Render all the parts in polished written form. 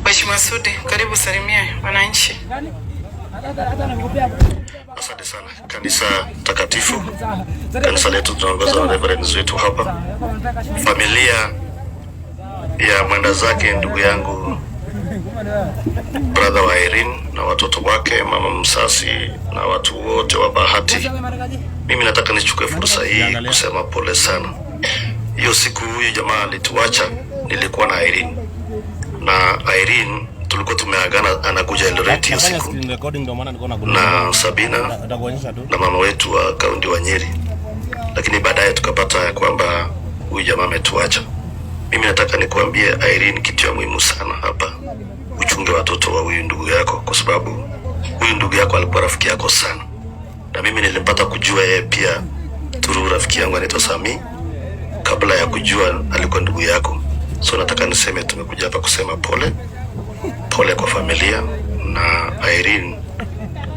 Mheshimiwa Sudi, karibu salimia wananchi. Asante sana. Kanisa takatifu, kanisa letu tunaongozwa na reverend wetu hapa, familia ya mwenda zake ndugu yangu brother wa Irene na watoto wake, mama msasi na watu wote wa Bahati. Mimi nataka nichukue fursa hii kusema pole sana. Hiyo siku huyu jamaa alituacha, nilikuwa na Irene. Na Irene tulikuwa tumeagana anakuja Eldoret hiyo siku na Sabina na mama wetu wa kaunti wa Nyeri, lakini baadaye tukapata kwamba huyu jamaa ametuacha. Mimi nataka nikuambie Irene, kitu ya muhimu sana hapa, uchunge watoto wa huyu ndugu yako, kwa sababu huyu ndugu yako alikuwa rafiki yako sana, na mimi nilipata kujua yeye pia turu rafiki yangu anaitwa Sami kabla ya kujua alikuwa ndugu yako. So nataka niseme tumekuja hapa kusema pole kwa familia. Na Irene,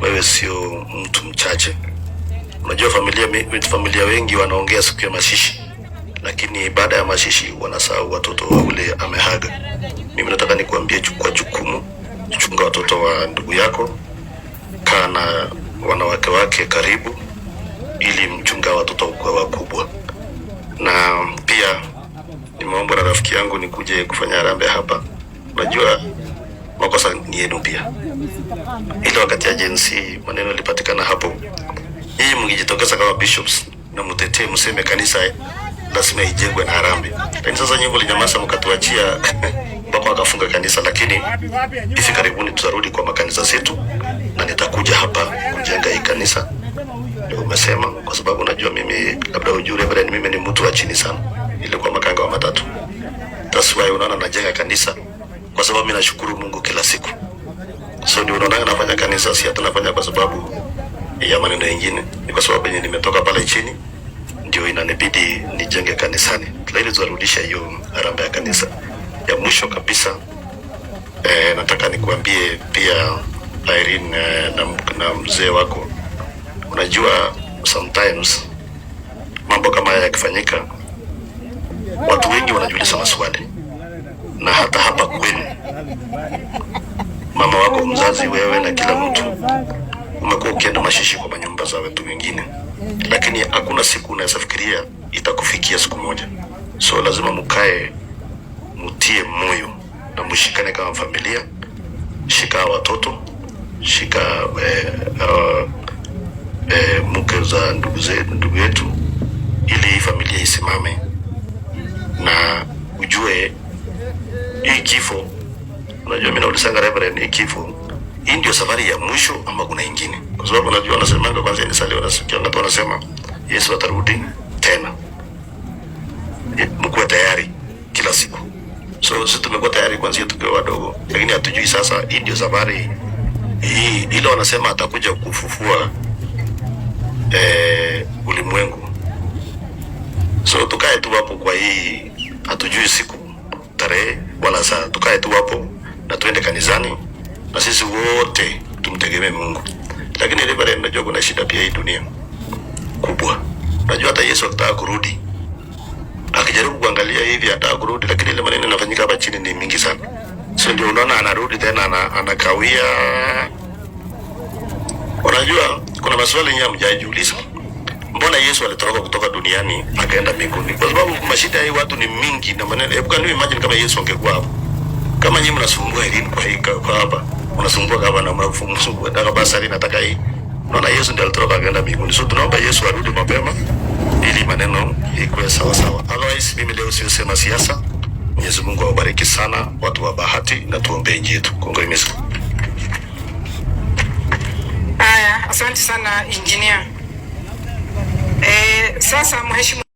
wewe sio mtu mchache. Unajua familia wengi wanaongea siku ya mashishi, lakini baada ya mashishi wanasahau watoto wa ule amehaga. Mimi nataka nikuambie, chukua jukumu, chunga watoto wa ndugu yako, kaa na wanawake wake karibu ili mchunga watoto kwa wakubwa. Na pia nimeomba na rafiki yangu nikuje kufanya harambee hapa. Unajua makosa ni yenu pia. Ile wakati ya agency maneno yalipatikana hapo, hii mngejitokeza kama bishops na mtetee, mseme kanisa lazima ijengwe na harambee. Lakini sasa nyinyi mlinyamaza mkatuachia mpaka wakafunga kanisa. Lakini hivi karibuni tutarudi kwa makanisa zetu na nitakuja hapa kujenga hii kanisa. Umesema kwa sababu unajua mimi, labda ujue Reverend, mimi ni mtu wa chini sana, ile kwa makanga wa matatu. That's why unaona najenga kanisa, kwa sababu mimi nashukuru Mungu kila siku. So ndio unaona nafanya kanisa, si hata nafanya kwa sababu ya maneno mengine, ni kwa sababu nimetoka pale chini ndio inanibidi nijenge kanisani. Lakini tutarudisha hiyo harambee ya kanisa. Ya mwisho kabisa, nataka nikuambie pia Irene, na mzee wako, unajua sometimes mambo kama haya yakifanyika, watu wengi wanajiuliza maswali. Na hata hapa kwenu, mama wako mzazi, wewe na kila mtu umekuwa ukienda mashishi kwa manyumba za watu wengine, lakini hakuna siku unaweza fikiria itakufikia siku moja. So lazima mkae, mutie moyo na mshikane kama familia. Shika watoto, shika mke za ndugu yetu, ili familia isimame. Na ujue hii kifo, unajua mimi naulisanga Reverend, hii kifo hii ndio safari ya mwisho ama kuna ingine? Kwa sababu unajua wanasemanga kwanza ni sali, watu wanasema Yesu atarudi tena. Mkuwe tayari kila siku. So sisi tumekuwa tayari kwanza tukiwa wadogo, lakini hatujui sasa hii ndio safari hii, ile wanasema atakuja kufufua ulimwengu. So tukae tu hapo kwa hii, hatujui siku, tarehe wala saa. Tukae tu hapo na tuende kanisani, na sisi wote tumtegemee Mungu. Lakini ile najua kuna shida pia hii dunia kubwa. Najua hata Yesu akitaka kurudi, akijaribu kuangalia hivi ataka kurudi, lakini ile maneno yanafanyika hapa chini ni mingi sana. So ndio unaona anarudi tena, anakawia. Unajua kuna maswali nyingi mjajiuliza. Mbona Yesu alitoroka kutoka duniani akaenda mbinguni? Kwa sababu mashida hii watu ni mingi na maneno. Hebu kan imagine kama Yesu angekuwa hapo. Kama nyinyi mnasumbua Irene kwa hapa, unasumbua kama na mfumo nataka basari nataka hii. Naona Yesu ndiye alitoroka akaenda mbinguni. So tunaomba Yesu arudi mapema ili maneno ikuwe sawa sawa. Otherwise mimi leo sisema siasa. Mwenyezi Mungu awabariki sana watu wa Bahati, na tuombe nchi yetu. Congratulations. Asante sana engineer. Sasa mheshimiwa